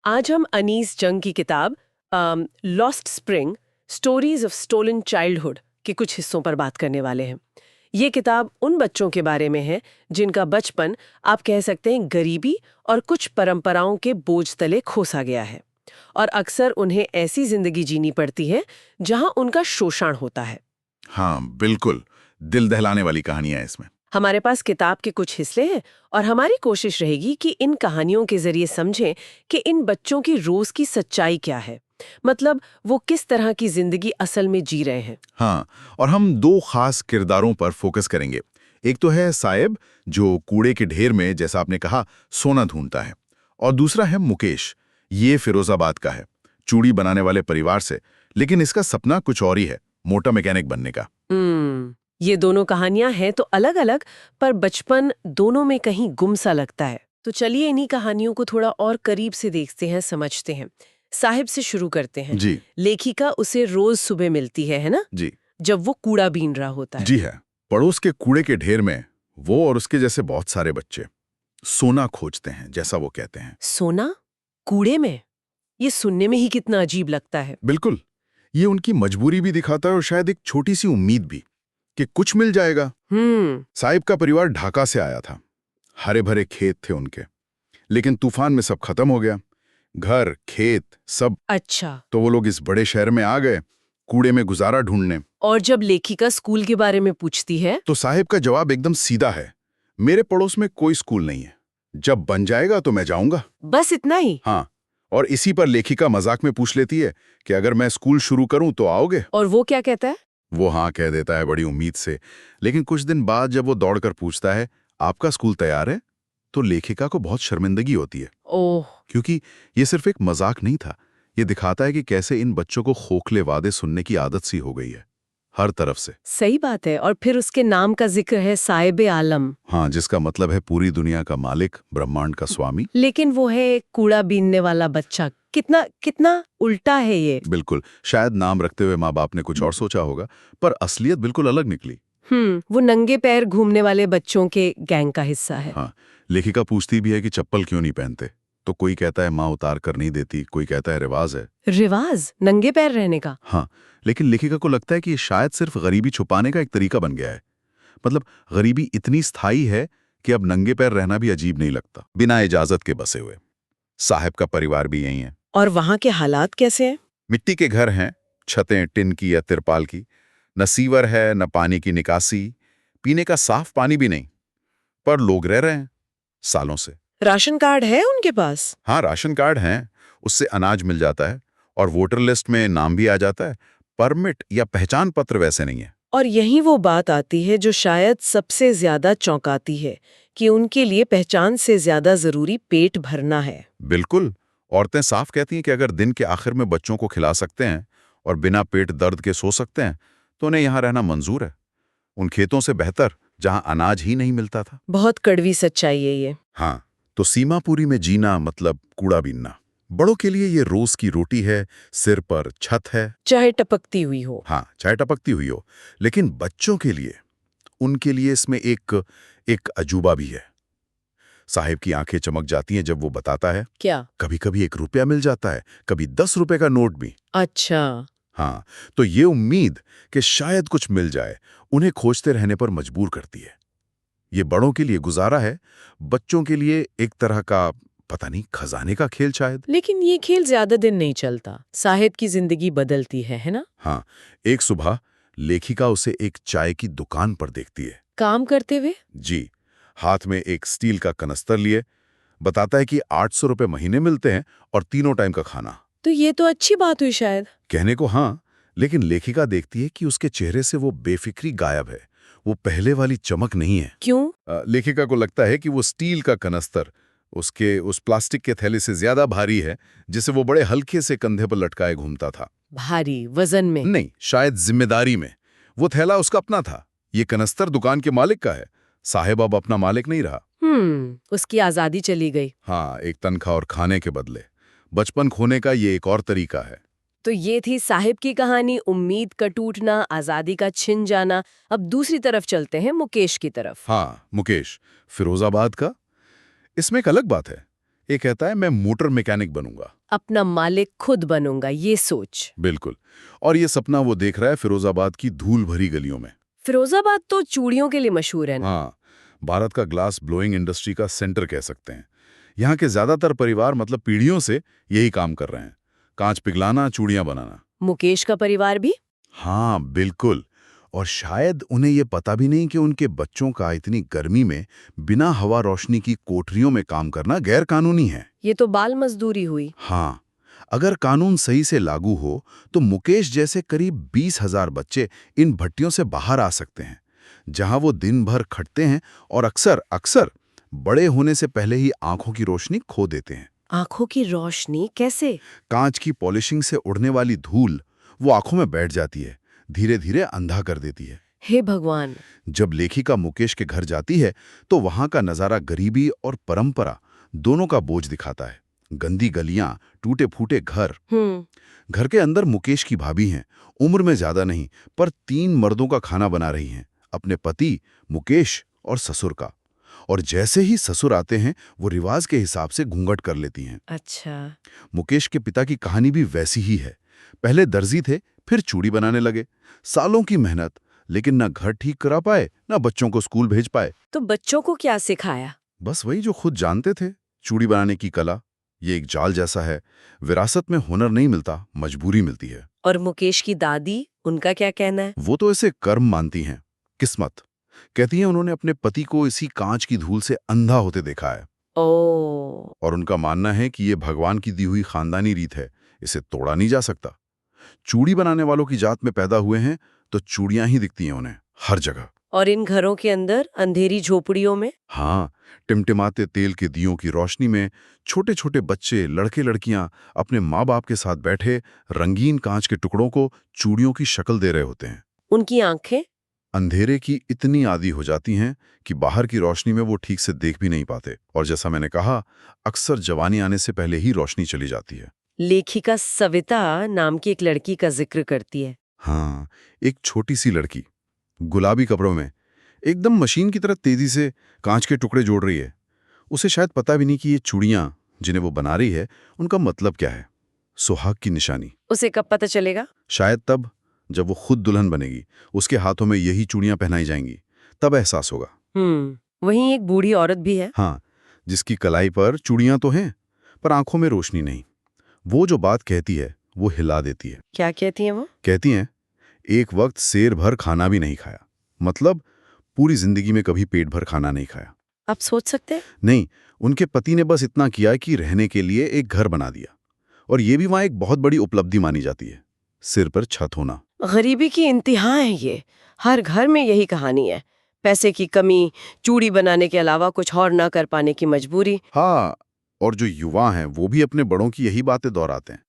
आज हम अनीस जंग की किताब Lost Spring Stories of Stolen Childhood के कुछ हिस्सों पर बात करने वाले हैं। ये किताब उन बच्चों के बारे में है जिनका बचपन आप कह सकते हैं गरीबी और कुछ परंपराओं के बोझ तले खोसा गया है, और अक्सर उन्हें ऐसी जिंदगी जीनी पड़ती है जहां उनका शोषण होता है। हाँ, बिल्कुल। दिल दहलाने वाली कहानियां हैं इसमें। हमारे पास किताब के कुछ हिस्से हैं और हमारी कोशिश रहेगी कि इन कहानियों के जरिए समझें कि इन बच्चों की रोज की सच्चाई क्या है, मतलब वो किस तरह की जिंदगी असल में जी रहे हैं। हाँ, और हम दो खास किरदारों पर फोकस करेंगे। एक तो है साहिब, जो कूड़े के ढेर में, जैसा आपने कहा, सोना ढूंढता है, और दूसरा है मुकेश। ये फिरोजाबाद का है, चूड़ी बनाने वाले परिवार से, लेकिन इसका सपना कुछ और ही है, मोटर मैकेनिक बनने का। ये दोनों कहानियां हैं तो अलग अलग, पर बचपन दोनों में कहीं गुम सा लगता है। तो चलिए इन्हीं कहानियों को थोड़ा और करीब से देखते हैं, समझते हैं। साहिब से शुरू करते हैं। जी लेखिका उसे रोज सुबह मिलती है ना, जी जब वो कूड़ा बीन रहा होता है। जी है। पड़ोस के कूड़े के ढेर में वो और उसके जैसे बहुत सारे बच्चे सोना खोजते हैं, जैसा वो कहते हैं। सोना कूड़े में, ये सुनने में ही कितना अजीब लगता है। बिल्कुल, ये उनकी मजबूरी भी दिखाता है और शायद एक छोटी सी उम्मीद भी कि कुछ मिल जाएगा। साहिब का परिवार ढाका से आया था। हरे भरे खेत थे उनके, लेकिन तूफान में सब खत्म हो गया। घर, खेत, सब। अच्छा। तो वो लोग इस बड़े शहर में आ गए, कूड़े में गुजारा ढूंढने। और जब लेखिका स्कूल के बारे में पूछती है तो साहिब का जवाब एकदम सीधा है, मेरे पड़ोस में कोई स्कूल नहीं है, जब बन जाएगा तो मैं जाऊंगा। बस इतना ही। हाँ, और इसी पर लेखिका मजाक में पूछ लेती है कि अगर मैं स्कूल शुरू करूं तो आओगे? और वो क्या कहता है? वो हाँ कह देता है, बड़ी उम्मीद से। लेकिन कुछ दिन बाद जब वो दौड़कर पूछता है, आपका स्कूल तैयार है, तो लेखिका को बहुत शर्मिंदगी होती है। ओह। क्योंकि ये सिर्फ एक मजाक नहीं था, ये दिखाता है कि कैसे इन बच्चों को खोखले वादे सुनने की आदत सी हो गई है, हर तरफ से। सही बात है। और फिर उसके नाम का जिक्र है, साहिब आलम। हाँ, जिसका मतलब है पूरी दुनिया का मालिक, ब्रह्मांड का स्वामी। लेकिन वो है एक कूड़ा बीनने वाला बच्चा। कितना कितना उल्टा है ये। बिल्कुल, शायद नाम रखते हुए माँ बाप ने कुछ और सोचा होगा, पर असलियत बिल्कुल अलग निकली। वो नंगे पैर घूमने वाले बच्चों के गैंग का हिस्सा है। हाँ, लेखिका पूछती भी है कि चप्पल क्यों नहीं पहनते, तो कोई कहता है माँ उतार कर नहीं देती, कोई कहता है रिवाज है। रिवाज नंगे पैर रहने का? हाँ, लेकिन लेखिका को लगता है कि ये शायद सिर्फ गरीबी छुपाने का एक तरीका बन गया है। मतलब गरीबी इतनी स्थायी है कि अब नंगे पैर रहना भी अजीब नहीं लगता, बिना इजाजत के बसे हुए। साहब का परिवार भी यही है। और वहाँ के हालात कैसे हैं? मिट्टी के घर हैं, छतें टिन की या तिरपाल की, न सीवर है न पानी की निकासी, पीने का साफ पानी भी नहीं, पर लोग रह रहे हैं सालों से। राशन कार्ड है उनके पास? हाँ, राशन कार्ड हैं, उससे अनाज मिल जाता है और वोटर लिस्ट में नाम भी आ जाता है। परमिट या पहचान पत्र वैसे नहीं है। और यही वो बात आती है जो शायद सबसे ज्यादा चौंकाती है, कि उनके लिए पहचान से ज्यादा जरूरी पेट भरना है। बिल्कुल, औरतें साफ कहती हैं कि अगर दिन के आखिर में बच्चों को खिला सकते हैं और बिना पेट दर्द के सो सकते हैं, तो उन्हें यहाँ रहना मंजूर है, उन खेतों से बेहतर जहाँ अनाज ही नहीं मिलता था। बहुत कड़वी सच्चाई है ये। हाँ, तो सीमापुरी में जीना मतलब कूड़ा बीनना। बड़ों के लिए ये रोज की रोटी है, सिर पर छत है, चाहे टपकती हुई हो। हाँ, चाहे टपकती हुई हो। लेकिन बच्चों के लिए, उनके लिए इसमें एक एक अजूबा भी है। साहिब की आंखें चमक जाती हैं जब वो बताता है, क्या? कभी कभी 1 रुपया मिल जाता है, कभी 10 रुपए का नोट भी। अच्छा। हाँ, तो ये उम्मीद कि शायद कुछ मिल जाए उन्हें खोजते रहने पर मजबूर करती है। ये बड़ों के लिए गुजारा है, बच्चों के लिए एक तरह का, पता नहीं, खजाने का खेल शायद। लेकिन ये खेल ज्यादा दिन नहीं चलता, साहिब की जिंदगी बदलती है ना? हाँ, एक सुबह लेखिका उसे एक चाय की दुकान पर देखती है। काम करते हुए? जी, हाथ में एक स्टील का कनस्तर लिए। बताता है कि 800 रुपए महीने मिलते हैं और तीनों टाइम का खाना। तो ये तो अच्छी बात हुई शायद। कहने को हाँ, लेकिन लेखिका देखती है कि उसके चेहरे से वो बेफिक्री गायब है, वो पहले वाली चमक नहीं है। क्यों? लेखिका को लगता है कि वो स्टील का कनस्तर उसके उस प्लास्टिक के थैले से ज्यादा भारी है, जिसे वो बड़े हल्के से कंधे पर लटकाए घूमता था। भारी वजन में? नहीं, शायद जिम्मेदारी में। वो थैला उसका अपना था, ये कनस्तर दुकान के मालिक का है। साहिब अब अपना मालिक नहीं रहा। उसकी आजादी चली गई। हाँ, एक तनख्वाह और खाने के बदले बचपन खोने का ये एक और तरीका है। तो ये थी साहिब की कहानी, उम्मीद का टूटना, आजादी का छिन जाना। अब दूसरी तरफ चलते हैं, मुकेश की तरफ। हाँ, मुकेश, फिरोजाबाद का। इसमें एक अलग बात है। एक कहता है मैं मोटर मैकेनिक बनूंगा। अपना मालिक खुद बनूंगा, ये सोच। बिल्कुल। और ये सपना वो देख रहा है फिरोजाबाद की धूल भरी गलियों में। फिरोजाबाद तो चूड़ियों के लिए मशहूर है ना? हाँ, भारत का ग्लास ब्लोइंग इंडस्ट्री का सेंटर कह सकते हैं। यहाँ के ज्यादातर परिवार मतलब पीढ़ियों से यही काम कर रहे हैं, कांच पिघलाना, चूड़ियां बनाना। मुकेश का परिवार भी? हाँ बिल्कुल। और शायद उन्हें ये पता भी नहीं कि उनके बच्चों का इतनी गर्मी में बिना हवा रोशनी की कोठरियों में काम करना गैर कानूनी है। ये तो बाल मजदूरी हुई। हाँ, अगर कानून सही से लागू हो तो मुकेश जैसे करीब 20,000 बच्चे इन भट्टियों से बाहर आ सकते हैं, जहां वो दिन भर खटते हैं और अक्सर अक्सर बड़े होने से पहले ही आंखों की रोशनी खो देते हैं। आंखों की रोशनी कैसे? कांच की पॉलिशिंग से उड़ने वाली धूल वो आंखों में बैठ जाती है, धीरे धीरे अंधा कर देती है। हे भगवान! जब लेखिका मुकेश के घर जाती है तो वहां का नजारा गरीबी और परंपरा दोनों का बोझ दिखाता है। गंदी गलियां, टूटे फूटे घर। घर के अंदर मुकेश की भाभी हैं, उम्र में ज्यादा नहीं, पर 3 मर्दों का खाना बना रही हैं, अपने पति, मुकेश और ससुर का। और जैसे ही ससुर आते हैं वो रिवाज के हिसाब से घूंघट कर लेती हैं। अच्छा। मुकेश के पिता की कहानी भी वैसी ही है। पहले दर्जी थे, फिर चूड़ी बनाने लगे। सालों की मेहनत, लेकिन ना घर ठीक करा पाए, ना बच्चों को स्कूल भेज पाए। तो बच्चों को क्या सिखाया? बस वही जो खुद जानते थे, चूड़ी बनाने की कला। ये एक जाल जैसा है, विरासत में हुनर नहीं मिलता, मजबूरी मिलती है। और मुकेश की दादी, उनका क्या कहना है? वो तो इसे कर्म मानती हैं, किस्मत। कहती हैं उन्होंने अपने पति को इसी कांच की धूल से अंधा होते देखा है। ओ। और उनका मानना है कि ये भगवान की दी हुई खानदानी रीत है, इसे तोड़ा नहीं जा सकता। चूड़ी बनाने वालों की जात में पैदा हुए हैं तो चूड़ियां ही दिखती हैं उन्हें हर जगह। और इन घरों के अंदर अंधेरी झोपड़ियों में? हाँ, टिमटिमाते तेल के दियों की रोशनी में छोटे छोटे बच्चे, लड़के लड़कियां अपने माँ बाप के साथ बैठे रंगीन कांच के टुकड़ों को चूड़ियों की शक्ल दे रहे होते हैं। उनकी आंखें? अंधेरे की इतनी आदी हो जाती हैं कि बाहर की रोशनी में वो ठीक से देख भी नहीं पाते। और जैसा मैंने कहा, अक्सर जवानी आने से पहले ही रोशनी चली जाती है। लेखिका सविता नाम की एक लड़की का जिक्र करती है। हाँ, एक छोटी सी लड़की गुलाबी कपड़ों में एकदम मशीन की तरह तेजी से कांच के टुकड़े जोड़ रही है। उसे शायद पता भी नहीं कि ये चूड़ियां जिन्हें वो बना रही है उनका मतलब क्या है। सुहाग की निशानी। उसे कब पता चलेगा? शायद तब जब वो खुद दुल्हन बनेगी, उसके हाथों में यही चूड़ियां पहनाई जाएंगी, तब एहसास होगा। वहीं एक बूढ़ी औरत भी है। हाँ, जिसकी कलाई पर चूड़ियां तो हैं पर आंखों में रोशनी नहीं। वो जो बात कहती है वो हिला देती है। क्या कहती हैं वो? कहती हैं, एक वक्त शेर भर खाना भी नहीं खाया, मतलब पूरी जिंदगी में कभी पेट भर खाना नहीं खाया। आप सोच सकते हैं? नहीं, उनके पति ने बस इतना किया कि रहने के लिए एक घर बना दिया। और ये भी वहां एक बहुत बड़ी उपलब्धि मानी जाती है, सिर पर छत होना। गरीबी की इंतहा है ये। हर घर में यही कहानी है। पैसे की कमी, चूड़ी बनाने के अलावा कुछ और न कर पाने की मजबूरी। हाँ, और जो युवा हैं वो भी अपने बड़ों की यही बातें दोहराते हैं।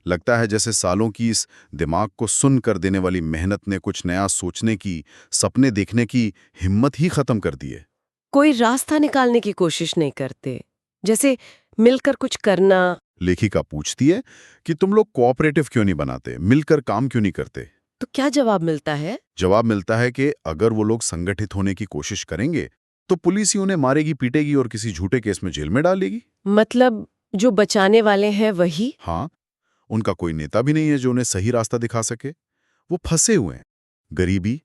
लगता है जैसे सालों की इस दिमाग को सुन्न कर देने वाली मेहनत ने कुछ नया सोचने की, सपने देखने की हिम्मत ही खत्म कर दी है। कोई रास्ता निकालने की कोशिश नहीं करते, जैसे मिलकर कुछ करना। लेखिका पूछती है कि तुम लोग कोऑपरेटिव क्यों नहीं बनाते, मिलकर काम क्यों नहीं करते? तो क्या जवाब मिलता है? जवाब मिलता है कि अगर वो लोग संगठित होने की कोशिश करेंगे तो पुलिस ही उन्हें मारेगी, पीटेगी और किसी झूठे केस में जेल में डाल देगी। मतलब जो बचाने वाले हैं वही? हाँ, उनका कोई नेता भी नहीं है जो उन्हें सही रास्ता दिखा सके। वो फंसे हुए हैं। गरीबी,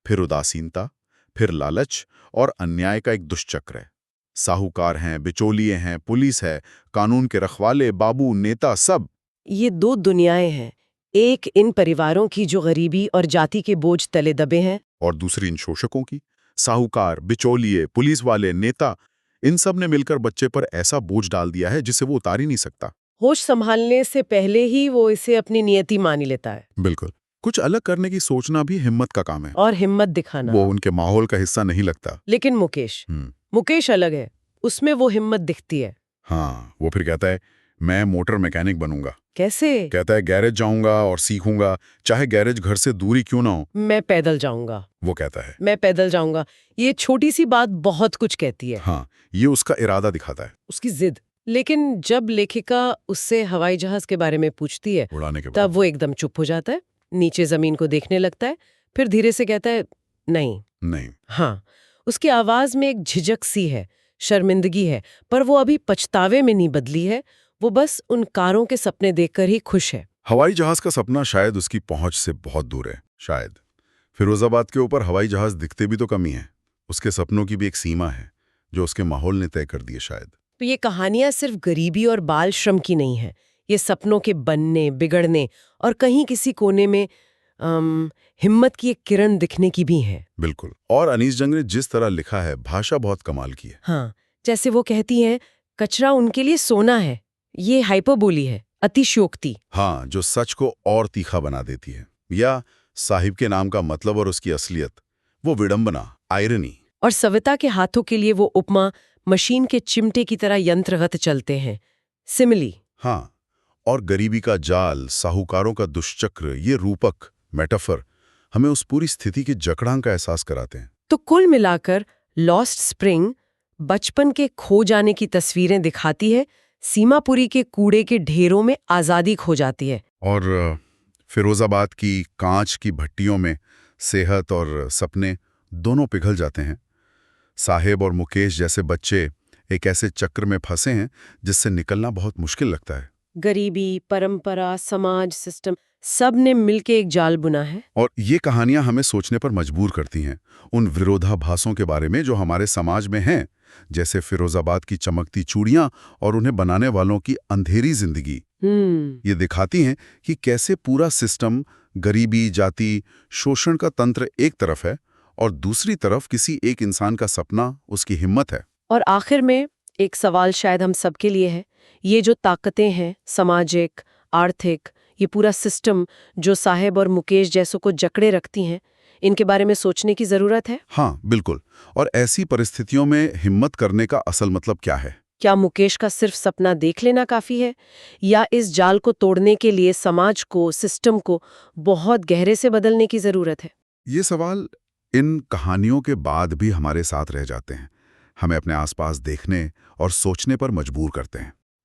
फिर उदासीनता, फिर लालच और अन्याय का एक दुष्चक्र है। साहूकार हैं, बिचौलिए हैं, पुलिस है, कानून के रखवाले, बाबू, नेता, सब। ये दो दुनियाएं हैं। एक इन परिवारों की जो गरीबी और जाति के बोझ तले दबे हैं, और दूसरी इन शोषकों की। साहूकार, बिचौलिए, पुलिस वाले, नेता, इन सब ने मिलकर बच्चे पर ऐसा बोझ डाल दिया है जिसे वो उतार ही नहीं सकता। होश संभालने से पहले ही वो इसे अपनी नियति मान लेता है। बिल्कुल। कुछ अलग करने की सोचना भी हिम्मत का काम है। और हिम्मत दिखाना। वो उनके माहौल का हिस्सा नहीं लगता। लेकिन मुकेश अलग है, उसमें वो हिम्मत दिखती है। हाँ, वो फिर कहता है मैं मोटर मैकेनिक बनूंगा। कैसे? कहता है गैरेज जाऊंगा और सीखूंगा, चाहे गैरेज घर से दूरी क्यों ना हो। मैं पैदल जाऊंगा। वो कहता है मैं पैदल जाऊंगा। ये छोटी सी बात बहुत कुछ कहती है। हाँ, ये उसका इरादा दिखाता है, उसकी जिद। लेकिन जब लेखिका उससे हवाई जहाज के बारे में पूछती है उड़ाने के बाद, तब वो एकदम चुप हो जाता है, नीचे जमीन को देखने लगता है, फिर धीरे से कहता है नहीं। नहीं। हाँ, उसकी आवाज में एक झिझक सी है, शर्मिंदगी है, पर वो अभी पछतावे में नहीं बदली है। वो बस उन कारों के सपने देखकर ही खुश है। हवाई जहाज का सपना शायद उसकी पहुंच से बहुत दूर है। शायद फिरोजाबाद के ऊपर हवाई जहाज दिखते भी तो कमी है। उसके सपनों की भी एक सीमा है जो उसके माहौल ने तय कर दी है शायद। तो ये कहानियां सिर्फ गरीबी और बाल श्रम की नहीं है। ये सपनों के बनने, बिगड़ने और कहीं किसी कोने में हिम्मत की एक किरण दिखने की भी है। बिल्कुल। और अनीस जंग ने जिस तरह लिखा है, भाषा बहुत कमाल की है। हाँ, जैसे वो कहती हैं, कचरा उनके लिए सोना है। ये हाइपरबोली है, अतिशयोक्ति। हाँ, जो सच को और तीखा बना देती है। या साहिब के नाम का मतलब और उसकी असलियत, वो विडंबना, आयरनी। और सविता के हाथों के लिए वो उपमा मशीन के चिमटे की तरह यंत्रगत चलते हैं, सिमिली। हाँ, और गरीबी का जाल, साहूकारों का दुष्चक्र, ये रूपक, मेटाफर हमें उस पूरी स्थिति के जकड़ां का एहसास कराते हैं। तो कुल मिलाकर लॉस्ट स्प्रिंग बचपन के खो जाने की तस्वीरें दिखाती है, सीमापुरी के कूड़े के ढेरों में आज़ादी खो जाती है। और फिरोजाबाद की कांच की भट्टियों में सेहत और सपने दोनों पिघल जाते हैं। साहेब और मुकेश जैसे बच्चे एक ऐसे चक्र में फंसे हैं जिससे निकलना बहुत मुश्किल लगता है। गरीबी, परंपरा, समाज, सिस्टम सब ने मिलके एक जाल बुना है। और ये कहानियां हमें सोचने पर मजबूर करती हैं उन विरोधाभासों के बारे में जो हमारे समाज में हैं, जैसे फिरोजाबाद की चमकती चूड़ियां और उन्हें बनाने वालों की अंधेरी जिंदगी। ये दिखाती हैं कि कैसे पूरा सिस्टम, गरीबी, जाति, शोषण का तंत्र एक तरफ है और दूसरी तरफ किसी एक इंसान का सपना, उसकी हिम्मत है। और आखिर में एक सवाल शायद हम सबके लिए है, ये जो ताकतें हैं, सामाजिक, आर्थिक, ये पूरा सिस्टम जो साहेब और मुकेश जैसों को जकड़े रखती हैं, इनके बारे में सोचने की जरूरत है। हाँ, बिल्कुल। और ऐसी परिस्थितियों में हिम्मत करने का असल मतलब क्या है? क्या मुकेश का सिर्फ सपना देख लेना काफी है, या इस जाल को तोड़ने के लिए समाज को, सिस्टम को बहुत गहरे से बदलने की जरूरत है? ये सवाल इन कहानियों के बाद भी हमारे साथ रह जाते हैं, हमें अपने आसपास देखने और सोचने पर मजबूर करते हैं।